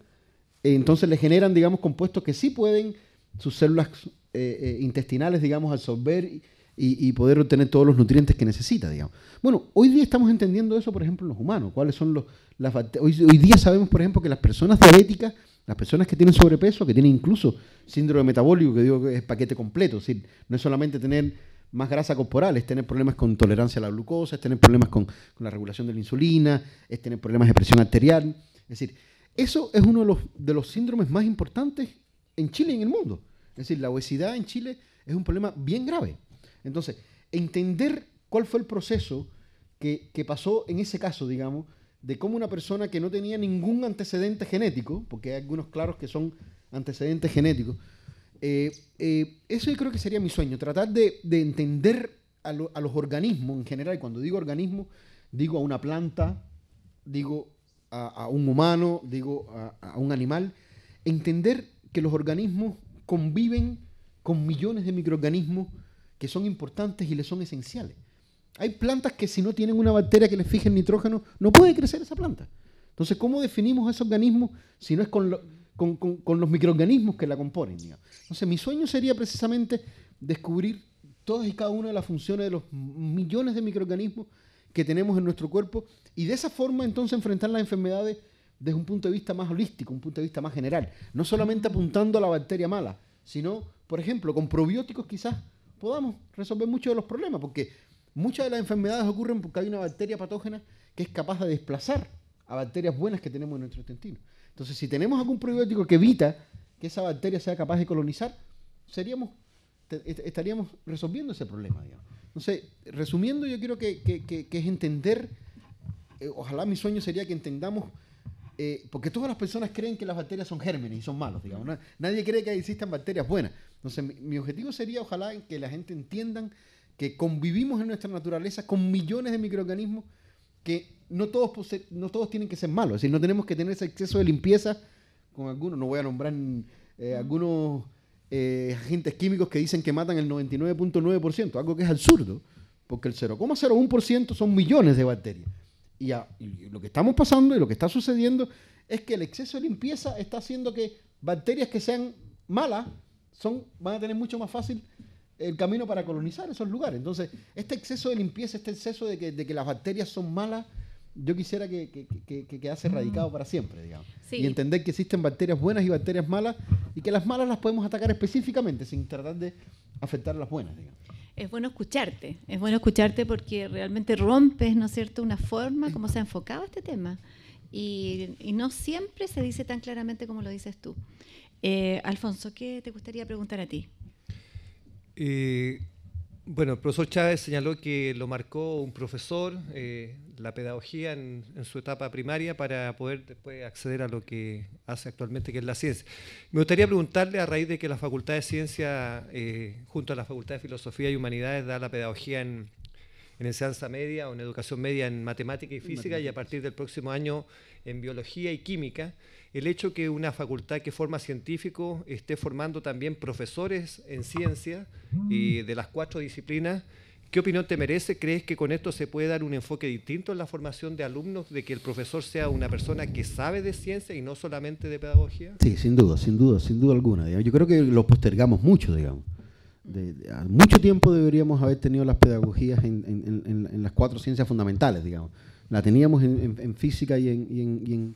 entonces le generan, digamos, compuestos que sí pueden sus células intestinales, digamos, absorber y poder obtener todos los nutrientes que necesita, digamos. Bueno, hoy día estamos entendiendo eso, por ejemplo, en los humanos. ¿Cuáles son las bacterias? Hoy día sabemos, por ejemplo, que las personas diabéticas, las personas que tienen sobrepeso, que tienen incluso síndrome metabólico, que digo que es paquete completo, es decir, no es solamente tener más grasa corporal, es tener problemas con tolerancia a la glucosa, es tener problemas con la regulación de la insulina, es tener problemas de presión arterial. Es decir, eso es uno de los síndromes más importantes en Chile y en el mundo. Es decir, la obesidad en Chile es un problema bien grave. Entonces, entender cuál fue el proceso que pasó en ese caso, digamos, de cómo una persona que no tenía ningún antecedente genético, porque hay algunos claros que son antecedentes genéticos, eso yo creo que sería mi sueño, tratar de entender a los organismos en general. Y cuando digo organismo, digo a una planta, digo a un humano, digo a un animal. Entender que los organismos conviven con millones de microorganismos que son importantes y les son esenciales. Hay plantas que si no tienen una bacteria que les fije el nitrógeno, no puede crecer esa planta. Entonces, ¿cómo definimos ese organismo si no es con los microorganismos que la componen, digamos? Entonces, mi sueño sería precisamente descubrir todas y cada una de las funciones de los millones de microorganismos que tenemos en nuestro cuerpo y de esa forma entonces enfrentar las enfermedades desde un punto de vista más holístico, un punto de vista más general. No solamente apuntando a la bacteria mala, sino, por ejemplo, con probióticos quizás podamos resolver muchos de los problemas, porque muchas de las enfermedades ocurren porque hay una bacteria patógena que es capaz de desplazar a bacterias buenas que tenemos en nuestro intestino. Entonces, si tenemos algún probiótico que evita que esa bacteria sea capaz de colonizar, estaríamos resolviendo ese problema, digamos. Entonces, resumiendo, yo creo que es entender ojalá mi sueño sería que entendamos, porque todas las personas creen que las bacterias son gérmenes y son malos, digamos. Nadie cree que existan bacterias buenas. Entonces, mi objetivo sería, ojalá, que la gente entiendan que convivimos en nuestra naturaleza con millones de microorganismos que no todos tienen que ser malos. Es decir, no tenemos que tener ese exceso de limpieza con algunos, no voy a nombrar algunos agentes químicos que dicen que matan el 99.9%, algo que es absurdo, porque el 0,01% son millones de bacterias. Y lo que estamos pasando y lo que está sucediendo es que el exceso de limpieza está haciendo que bacterias que sean malas van a tener mucho más fácil el camino para colonizar esos lugares. Entonces, este exceso de limpieza, este exceso de que las bacterias son malas, yo quisiera que quedase erradicado para siempre, digamos. Sí. Y entender que existen bacterias buenas y bacterias malas, y que las malas las podemos atacar específicamente sin tratar de afectar a las buenas, digamos. Es bueno escucharte porque realmente rompes, ¿no es cierto?, una forma como se ha enfocado este tema. Y no siempre se dice tan claramente como lo dices tú. Alfonso, ¿qué te gustaría preguntar a ti? Bueno, el profesor Chávez señaló que lo marcó un profesor, la pedagogía en su etapa primaria, para poder después acceder a lo que hace actualmente, que es la ciencia. Me gustaría preguntarle, a raíz de que la Facultad de Ciencia, junto a la Facultad de Filosofía y Humanidades, da la pedagogía en enseñanza media o en educación media en matemática y física, y a partir del próximo año en biología y química, el hecho que una facultad que forma científicos esté formando también profesores en ciencia y de las 4 disciplinas, ¿qué opinión te merece? ¿Crees que con esto se puede dar un enfoque distinto en la formación de alumnos, de que el profesor sea una persona que sabe de ciencia y no solamente de pedagogía? Sí, sin duda alguna, digamos. Yo creo que lo postergamos mucho, digamos. Mucho tiempo deberíamos haber tenido las pedagogías en las 4 ciencias fundamentales, digamos. La teníamos en física y en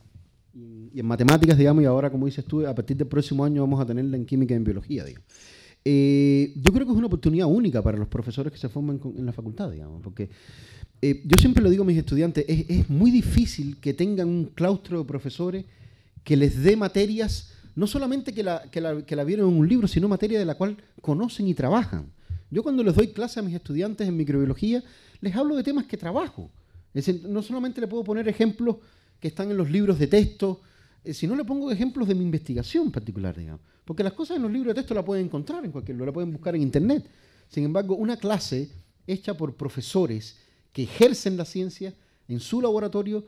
matemáticas, digamos, y ahora, como dices tú, a partir del próximo año vamos a tenerla en química y en biología, digamos. Yo creo que es una oportunidad única para los profesores que se forman en la facultad, digamos, porque yo siempre lo digo a mis estudiantes, es muy difícil que tengan un claustro de profesores que les dé materias, no solamente que la vieron en un libro, sino materia de la cual conocen y trabajan. Yo cuando les doy clase a mis estudiantes en microbiología, les hablo de temas que trabajo. Es decir, no solamente le puedo poner ejemplos que están en los libros de texto, sino le pongo ejemplos de mi investigación particular, digamos. Porque las cosas en los libros de texto la pueden encontrar en cualquier lugar, la pueden buscar en internet. Sin embargo, una clase hecha por profesores que ejercen la ciencia en su laboratorio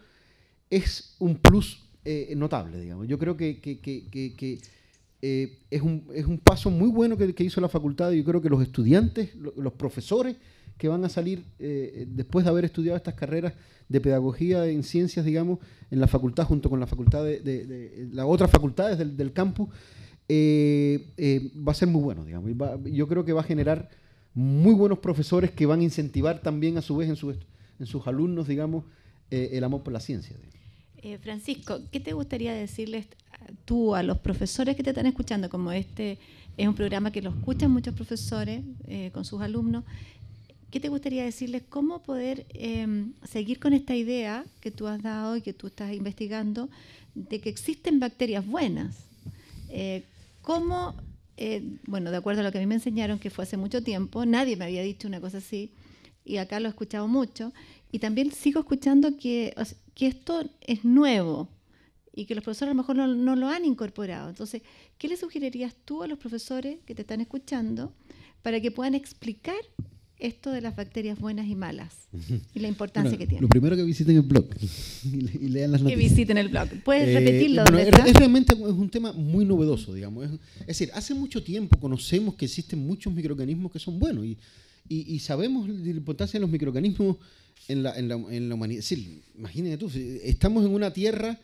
es un plus notable, digamos. Yo creo que es un paso muy bueno que hizo la facultad, y yo creo que los estudiantes, los profesores que van a salir después de haber estudiado estas carreras de pedagogía en ciencias, digamos, en la facultad, junto con la facultad de las otras facultades del campus, va a ser muy bueno, digamos. Yo creo que va a generar muy buenos profesores que van a incentivar también, a su vez, en sus alumnos, digamos, el amor por la ciencia, digamos. Francisco, ¿qué te gustaría decirles tú a los profesores que te están escuchando? Como este es un programa que lo escuchan muchos profesores con sus alumnos, ¿qué te gustaría decirles? ¿Cómo poder seguir con esta idea que tú has dado y que tú estás investigando de que existen bacterias buenas? ¿Cómo? Bueno, de acuerdo a lo que a mí me enseñaron, que fue hace mucho tiempo, nadie me había dicho una cosa así, y acá lo he escuchado mucho, y también sigo escuchando que esto es nuevo y que los profesores a lo mejor no lo han incorporado. Entonces, ¿qué le sugerirías tú a los profesores que te están escuchando para que puedan explicar esto de las bacterias buenas y malas y la importancia que tienen? Lo primero, que visiten el blog y lean las noticias. Que visiten el blog. ¿Puedes repetirlo? Bueno, es realmente un tema muy novedoso, digamos. Es decir, hace mucho tiempo conocemos que existen muchos microorganismos que son buenos y sabemos de la importancia de los microorganismos en la humanidad. Es decir, imagínate tú, estamos en una tierra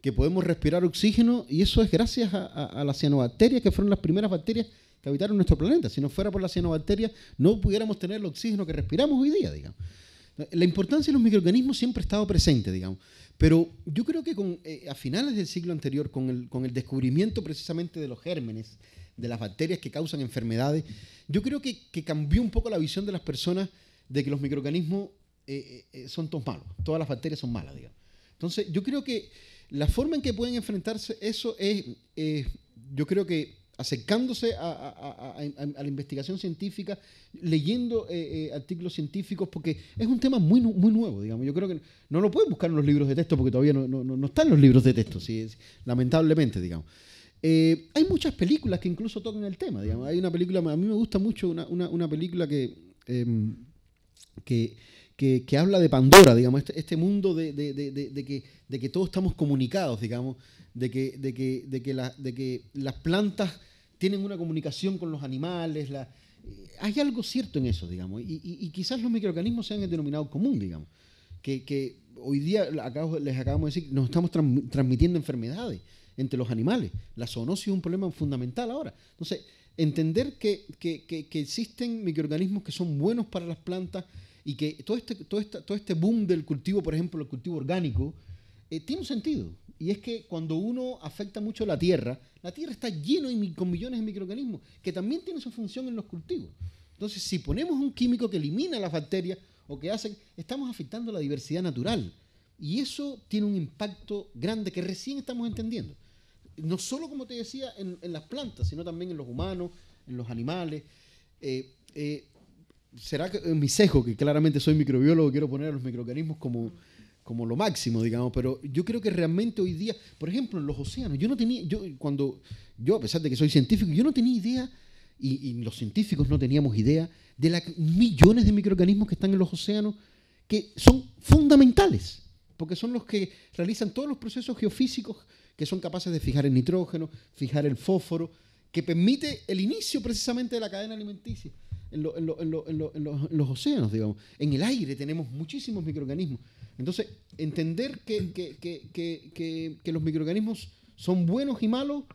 que podemos respirar oxígeno, y eso es gracias a las cianobacterias, que fueron las primeras bacterias que habitaron nuestro planeta. Si no fuera por las cianobacterias, no pudiéramos tener el oxígeno que respiramos hoy día, digamos. La importancia de los microorganismos siempre ha estado presente, digamos. Pero yo creo que a finales del siglo anterior, con el descubrimiento precisamente de los gérmenes, de las bacterias que causan enfermedades, yo creo que cambió un poco la visión de las personas de que los microorganismos son todos malos, todas las bacterias son malas, digamos. Entonces, yo creo que la forma en que pueden enfrentarse eso es, yo creo que acercándose a la investigación científica, leyendo artículos científicos, porque es un tema muy nuevo, digamos. Yo creo que no lo pueden buscar en los libros de texto porque todavía no están los libros de texto, lamentablemente, digamos. Hay muchas películas que incluso tocan el tema, digamos. Hay una película, a mí me gusta mucho una película que habla de Pandora, digamos, este mundo de que todos estamos comunicados, digamos, de que las plantas tienen una comunicación con los animales. Hay algo cierto en eso, digamos, y quizás los microorganismos sean el denominador común, digamos, que hoy día les acabamos de decir, nos estamos transmitiendo enfermedades entre los animales. La zoonosis es un problema fundamental ahora. Entonces, entender que existen microorganismos que son buenos para las plantas y que todo este boom del cultivo, por ejemplo, el cultivo orgánico, tiene un sentido. Y es que cuando uno afecta mucho la tierra está lleno con millones de microorganismos que también tienen su función en los cultivos. Entonces, si ponemos un químico que elimina las bacterias o que hace, estamos afectando la diversidad natural. Y eso tiene un impacto grande que recién estamos entendiendo. No solo, como te decía, en las plantas, sino también en los humanos, en los animales. Será que en mi sesgo, que claramente soy microbiólogo, quiero poner a los microorganismos como lo máximo, digamos, pero yo creo que realmente hoy día, por ejemplo, en los océanos, yo a pesar de que soy científico, yo no tenía idea, y los científicos no teníamos idea, de los millones de microorganismos que están en los océanos, que son fundamentales, porque son los que realizan todos los procesos geofísicos que son capaces de fijar el nitrógeno, fijar el fósforo, que permite el inicio precisamente de la cadena alimenticia en los océanos, digamos. En el aire tenemos muchísimos microorganismos. Entonces, entender que los microorganismos son buenos y malos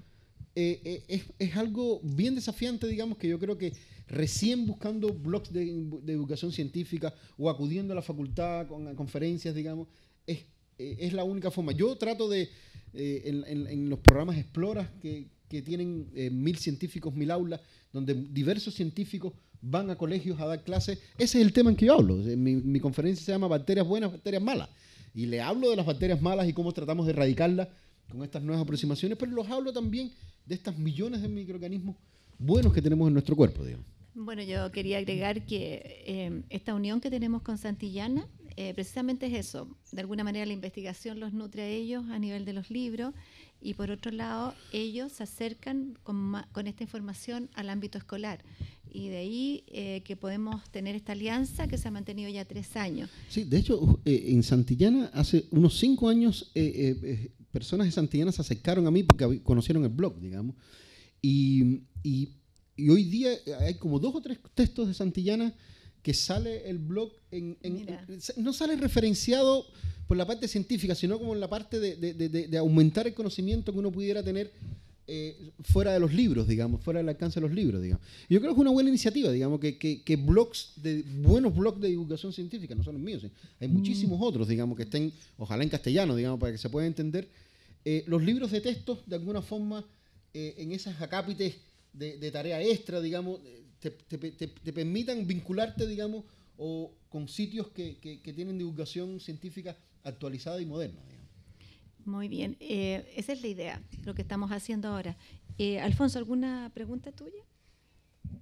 es algo bien desafiante, digamos, que yo creo que recién buscando blogs de educación científica o acudiendo a la facultad a conferencias, digamos, es la única forma. Yo trato de, en los programas Explora, que tienen 1000 científicos, 1000 aulas, donde diversos científicos van a colegios a dar clases. Ese es el tema en que yo hablo. Mi conferencia se llama Bacterias Buenas, Bacterias Malas. Y le hablo de las bacterias malas y cómo tratamos de erradicarlas con estas nuevas aproximaciones, pero los hablo también de estas millones de microorganismos buenos que tenemos en nuestro cuerpo, digamos. Bueno, yo quería agregar que esta unión que tenemos con Santillana precisamente es eso. De alguna manera la investigación los nutre a ellos a nivel de los libros y por otro lado ellos se acercan con esta información al ámbito escolar. Y de ahí que podemos tener esta alianza que se ha mantenido ya 3 años. Sí, de hecho, en Santillana hace unos 5 años personas de Santillana se acercaron a mí porque conocieron el blog, digamos. Y hoy día hay como 2 o 3 textos de Santillana que sale el blog no sale referenciado por la parte científica, sino como en la parte de aumentar el conocimiento que uno pudiera tener fuera de los libros, digamos, fuera del alcance de los libros, digamos. Yo creo que es una buena iniciativa, digamos, que buenos blogs de divulgación científica, no son los míos, hay muchísimos otros, digamos, que estén, ojalá en castellano, digamos, para que se pueda entender. Los libros de texto, de alguna forma, en esas acápites de tarea extra, digamos, te permitan vincularte, digamos, o con sitios que tienen divulgación científica actualizada y moderna, digamos. Muy bien, esa es la idea, lo que estamos haciendo ahora. Alfonso, ¿alguna pregunta tuya?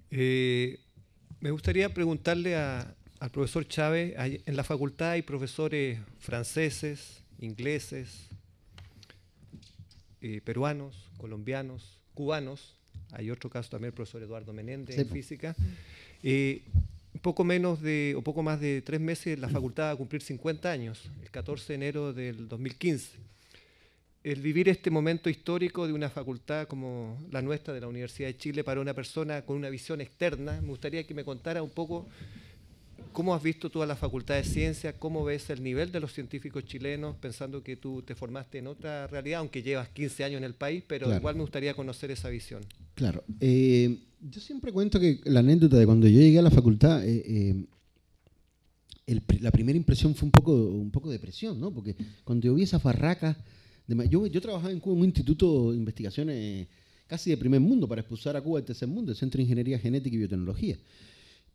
Me gustaría preguntarle al profesor Chávez, en la facultad hay profesores franceses, ingleses, peruanos, colombianos, cubanos, hay otro caso también, el profesor Eduardo Menéndez, en física. Poco más de 3 meses la facultad va a cumplir 50 años, el 14 de enero del 2015. El vivir este momento histórico de una facultad como la nuestra, de la Universidad de Chile, para una persona con una visión externa, me gustaría que me contara un poco cómo has visto tú a la Facultad de Ciencias, cómo ves el nivel de los científicos chilenos, pensando que tú te formaste en otra realidad, aunque llevas 15 años en el país, pero claro, igual me gustaría conocer esa visión. Claro. Yo siempre cuento que la anécdota de cuando yo llegué a la facultad, la primera impresión fue un poco de depresión, ¿no? Porque cuando yo vi esas barracas, yo trabajaba en Cuba en un instituto de investigaciones casi de primer mundo para expulsar a Cuba del tercer mundo, el Centro de Ingeniería Genética y Biotecnología.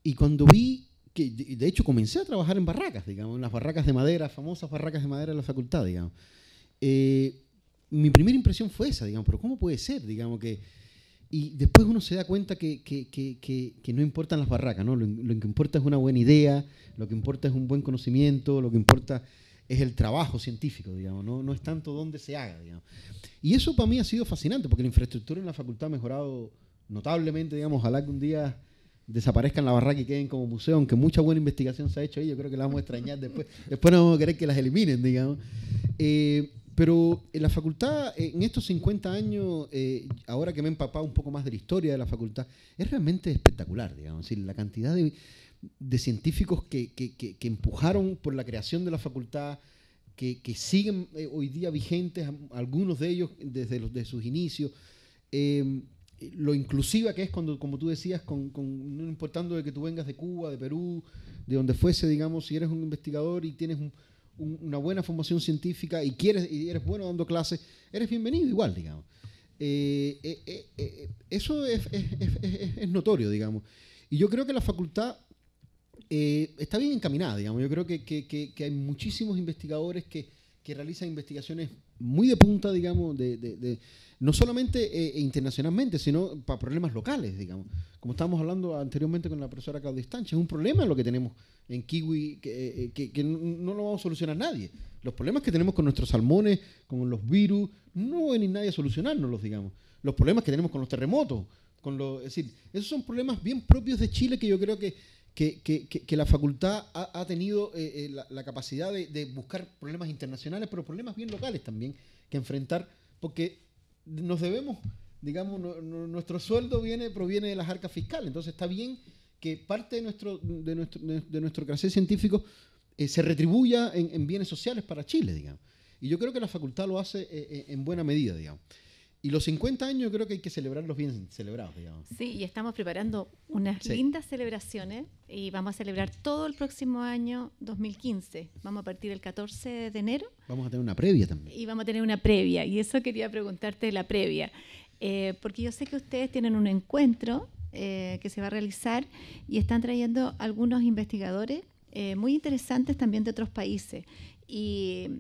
Y cuando vi que, de hecho, comencé a trabajar en barracas, digamos, en las barracas de madera, famosas barracas de madera de la facultad, digamos. Mi primera impresión fue esa, digamos, pero ¿cómo puede ser, digamos, que Y después uno se da cuenta que no importan las barracas, ¿no? Lo que importa es una buena idea, lo que importa es un buen conocimiento, lo que importa es el trabajo científico, digamos, no es tanto dónde se haga, digamos. Y eso para mí ha sido fascinante, porque la infraestructura en la facultad ha mejorado notablemente, digamos. Ojalá que un día desaparezcan la barraca y queden como museo, aunque mucha buena investigación se ha hecho ahí, yo creo que la vamos a extrañar después. Después no vamos a querer que las eliminen, digamos. Pero en la facultad, en estos 50 años, ahora que me he empapado un poco más de la historia de la facultad, es realmente espectacular, digamos. Es decir, la cantidad de científicos que empujaron por la creación de la facultad, que siguen hoy día vigentes, algunos de ellos desde sus inicios. Lo inclusiva que es cuando, como tú decías, no importando de que tú vengas de Cuba, de Perú, de donde fuese, digamos, si eres un investigador y tienes una buena formación científica y eres bueno dando clases, eres bienvenido igual, digamos. Eso es notorio, digamos. Y yo creo que la facultad está bien encaminada, digamos. Yo creo que hay muchísimos investigadores que realizan investigaciones muy de punta, digamos, no solamente internacionalmente, sino para problemas locales, digamos. Como estábamos hablando anteriormente con la profesora Claudia Stancha, es un problema lo que tenemos en Kiwi que no lo vamos a solucionar nadie. Los problemas que tenemos con nuestros salmones, con los virus, no va a venir nadie a solucionárnoslos, digamos. Los problemas que tenemos con los terremotos, es decir, esos son problemas bien propios de Chile que yo creo que la facultad ha tenido la capacidad de buscar problemas internacionales, pero problemas bien locales también que enfrentar, porque nos debemos, digamos, nuestro sueldo proviene de las arcas fiscales, entonces está bien que parte de nuestro quehacer científico se retribuya en bienes sociales para Chile, digamos. Y yo creo que la facultad lo hace en buena medida, digamos. Y los 50 años yo creo que hay que celebrarlos bien celebrados, digamos. Sí, y estamos preparando unas lindas celebraciones y vamos a celebrar todo el próximo año 2015. Vamos a partir el 14 de enero. Vamos a tener una previa también. Y vamos a tener una previa, y eso quería preguntarte de la previa. Porque yo sé que ustedes tienen un encuentro que se va a realizar y están trayendo algunos investigadores muy interesantes también de otros países. Y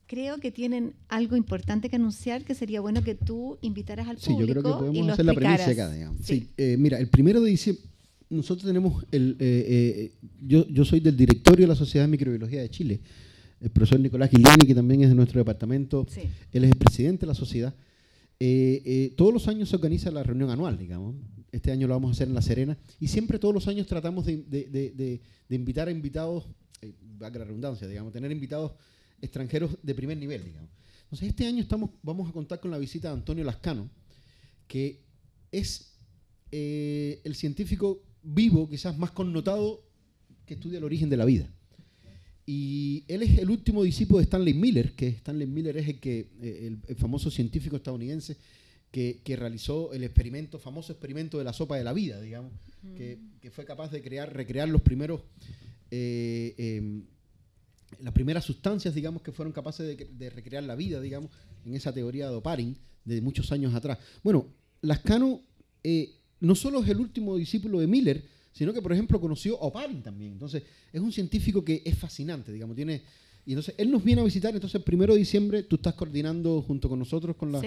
creo que tienen algo importante que anunciar, que sería bueno que tú invitaras al público. Sí, yo creo que podemos y lo hacer la explicaras. primicia acá, digamos. Sí. Mira, el 1 de diciembre, nosotros tenemos, yo soy del directorio de la Sociedad de Microbiología de Chile, el profesor Nicolás Guiliani, que también es de nuestro departamento, Sí. Él es el presidente de la sociedad. Todos los años se organiza la reunión anual, digamos. Este año lo vamos a hacer en La Serena, y siempre todos los años tratamos de invitar a invitados, valga la redundancia, digamos, tener invitados extranjeros de primer nivel, digamos. Entonces, este año vamos a contar con la visita de Antonio Lascano, que es el científico vivo, quizás más connotado, que estudia el origen de la vida. Y él es el último discípulo de Stanley Miller, que Stanley Miller es el famoso científico estadounidense que realizó el famoso experimento de la sopa de la vida, digamos, que fue capaz de recrear los primeros las primeras sustancias, digamos, que fueron capaces de recrear la vida, digamos, en esa teoría de Oparin de muchos años atrás. Bueno, Lascano no solo es el último discípulo de Miller, sino que, por ejemplo, conoció a Oparin también. Entonces, es un científico que es fascinante, digamos, y entonces él nos viene a visitar. Entonces, el 1 de diciembre tú estás coordinando junto con nosotros, con la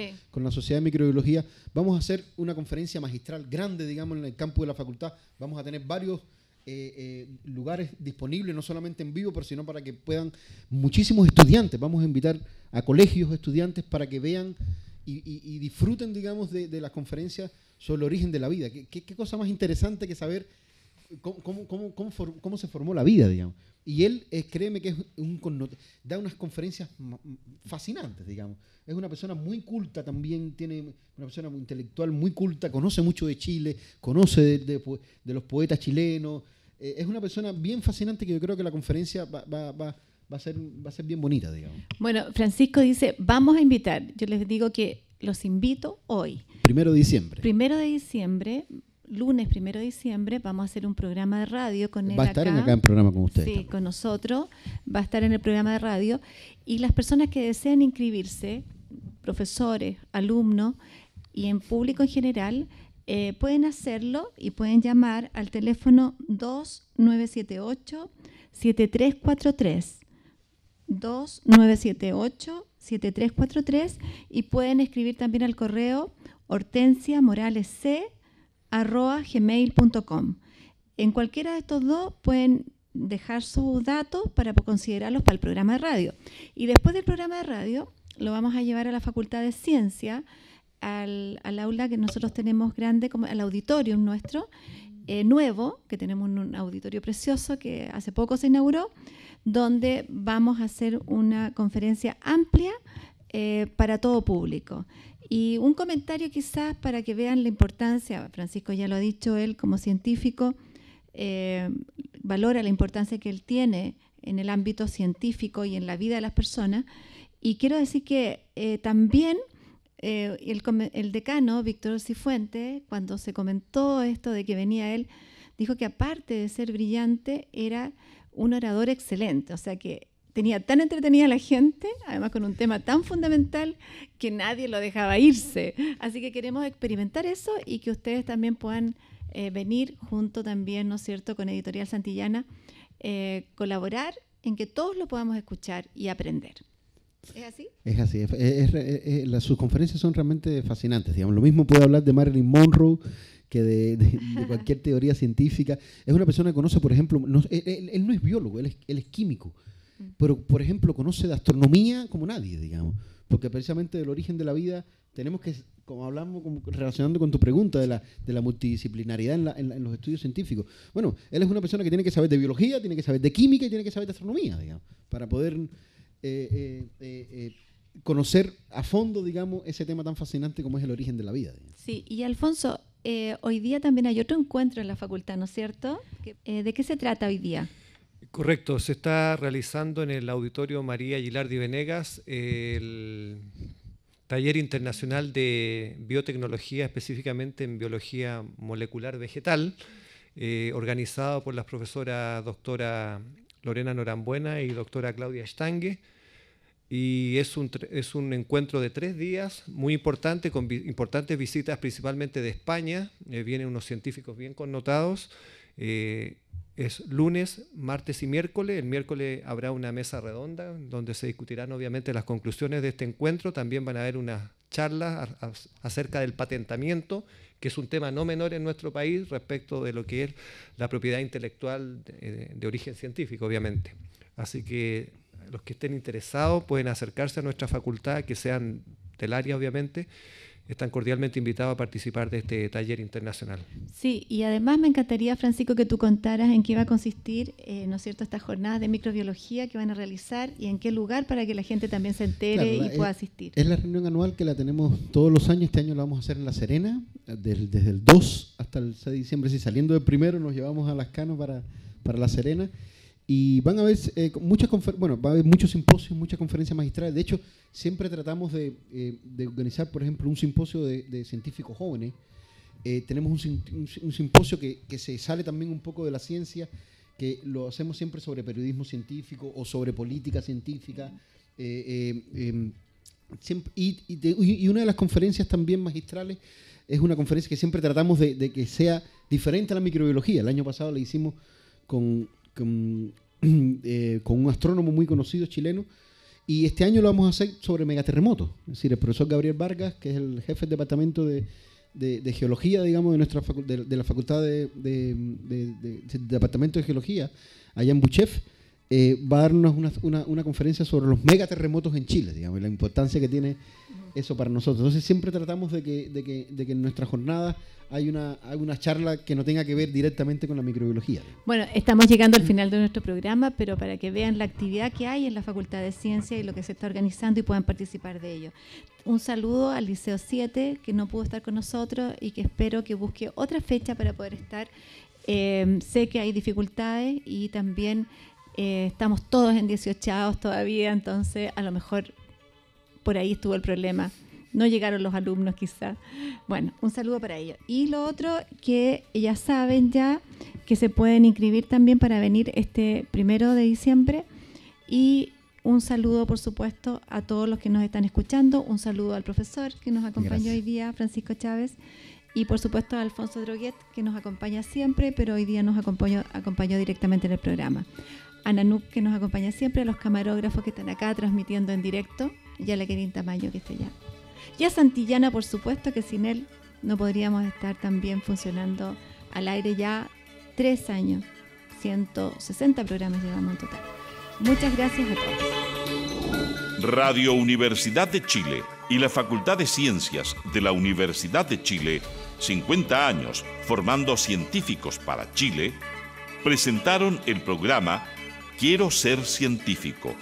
Sociedad de Microbiología. Vamos a hacer una conferencia magistral grande, digamos, en el campus de la facultad. Vamos a tener varios lugares disponibles, no solamente en vivo, pero sino para que puedan muchísimos estudiantes. Vamos a invitar a colegios, estudiantes, para que vean y disfruten, digamos, de las conferencias sobre el origen de la vida. ¿Qué cosa más interesante que saber cómo se formó la vida, digamos? Y él, créeme que da unas conferencias fascinantes, digamos. Es una persona muy culta también, tiene una persona muy intelectual, muy culta, conoce mucho de Chile, conoce de los poetas chilenos. Es una persona bien fascinante que yo creo que la conferencia va a ser bien bonita, digamos. Bueno, Francisco dice, vamos a invitar. Yo les digo que los invito hoy. 1 de diciembre. 1 de diciembre, lunes 1 de diciembre, vamos a hacer un programa de radio con él. Va a estar acá en programa con ustedes. Sí, también. con nosotros. Va a estar en el programa de radio. Y las personas que deseen inscribirse, profesores, alumnos y en público en general, pueden hacerlo y pueden llamar al teléfono 2978-7343. 2978-7343 y pueden escribir también al correo hortensiamoralesc@gmail.com. En cualquiera de estos dos pueden dejar sus datos para considerarlos para el programa de radio. Y después del programa de radio lo vamos a llevar a la Facultad de Ciencia, al aula que nosotros tenemos grande, como al auditorium nuestro, nuevo, que tenemos un auditorio precioso que hace poco se inauguró, donde vamos a hacer una conferencia amplia para todo público. Y un comentario quizás para que vean la importancia, Francisco ya lo ha dicho él como científico, valora la importancia que él tiene en el ámbito científico y en la vida de las personas. Y quiero decir que también el decano, Víctor Cifuentes, cuando se comentó esto de que venía él, dijo que aparte de ser brillante, era un orador excelente, o sea que tenía tan entretenida a la gente, además con un tema tan fundamental, que nadie lo dejaba irse. Así que queremos experimentar eso y que ustedes también puedan venir junto también, ¿no es cierto?, con Editorial Santillana, colaborar en que todos lo podamos escuchar y aprender. ¿Es así? Es así. Sus conferencias son realmente fascinantes. Digamos. Lo mismo puedo hablar de Marilyn Monroe que de cualquier teoría científica. Es una persona que conoce, por ejemplo, él no es biólogo, él es químico. Pero, por ejemplo, conoce de astronomía como nadie, digamos. Porque precisamente del origen de la vida tenemos que, como hablamos, relacionando con tu pregunta de la multidisciplinaridad en los estudios científicos. Bueno, él es una persona que tiene que saber de biología, tiene que saber de química y tiene que saber de astronomía, digamos, para poder conocer a fondo, digamos, ese tema tan fascinante como es el origen de la vida. Digamos. Sí, y Alfonso, hoy día también hay otro encuentro en la facultad, ¿no es cierto? ¿De qué se trata hoy día? Correcto, se está realizando en el Auditorio María Gilardi Venegas el taller internacional de biotecnología, específicamente en biología molecular vegetal, organizado por las profesoras doctora Lorena Norambuena y doctora Claudia Stange. Y es un encuentro de 3 días, muy importante, con importantes visitas principalmente de España. Vienen unos científicos bien connotados. Es lunes, martes y miércoles. El miércoles habrá una mesa redonda donde se discutirán obviamente las conclusiones de este encuentro. También van a haber unas charlas acerca del patentamiento, que es un tema no menor en nuestro país respecto de lo que es la propiedad intelectual de origen científico, obviamente. Así que los que estén interesados pueden acercarse a nuestra facultad, que sean del área, obviamente. Están cordialmente invitados a participar de este taller internacional. Sí, y además me encantaría, Francisco, que tú contaras en qué va a consistir, ¿no es cierto?, estas jornadas de microbiología que van a realizar y en qué lugar para que la gente también se entere y pueda asistir. Es la reunión anual que la tenemos todos los años. Este año la vamos a hacer en La Serena, desde el 2 hasta el 6 de diciembre. Sí, saliendo del primero nos llevamos a Lascano para La Serena. Y van a haber va a haber muchos simposios, muchas conferencias magistrales. De hecho, siempre tratamos de organizar, por ejemplo, un simposio de científicos jóvenes. Tenemos un simposio que se sale también un poco de la ciencia, que lo hacemos siempre sobre periodismo científico o sobre política científica. Y una de las conferencias también magistrales es una conferencia que siempre tratamos de que sea diferente a la microbiología. El año pasado la hicimos con un astrónomo muy conocido chileno, y este año lo vamos a hacer sobre megaterremotos. Es decir, el profesor Gabriel Vargas, que es el jefe del departamento de geología, digamos, de la facultad del departamento de geología allá en Buchef, va a darnos una conferencia sobre los megaterremotos en Chile, digamos, y la importancia que tiene eso para nosotros. Entonces siempre tratamos de que en nuestra jornada hay una charla que no tenga que ver directamente con la microbiología. Bueno, estamos llegando al final de nuestro programa, pero para que vean la actividad que hay en la Facultad de Ciencia y lo que se está organizando y puedan participar de ello. Un saludo al Liceo 7, que no pudo estar con nosotros y que espero que busque otra fecha para poder estar. Sé que hay dificultades y también estamos todos en 18avos todavía, entonces a lo mejor por ahí estuvo el problema. No llegaron los alumnos quizás. Bueno, un saludo para ellos. Y lo otro, que ya saben ya que se pueden inscribir también para venir este 1 de diciembre. Y un saludo, por supuesto, a todos los que nos están escuchando. Un saludo al profesor que nos acompañó hoy día, Francisco Chávez. Y, por supuesto, a Alfonso Droguet, que nos acompaña siempre, pero hoy día nos acompañó directamente en el programa. A Nanuk, que nos acompaña siempre, a los camarógrafos que están acá transmitiendo en directo, y a la Querida Tamayo, que está allá. Y a Santillana, por supuesto, que sin él no podríamos estar también funcionando al aire ya 3 años. 160 programas llevamos en total. Muchas gracias a todos. Radio Universidad de Chile y la Facultad de Ciencias de la Universidad de Chile, 50 años formando científicos para Chile, presentaron el programa Quiero ser científico,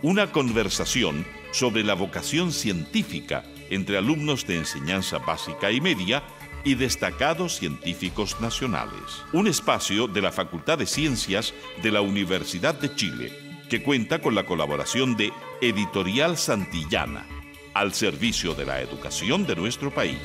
una conversación sobre la vocación científica entre alumnos de enseñanza básica y media y destacados científicos nacionales. Un espacio de la Facultad de Ciencias de la Universidad de Chile, que cuenta con la colaboración de Editorial Santillana, al servicio de la educación de nuestro país.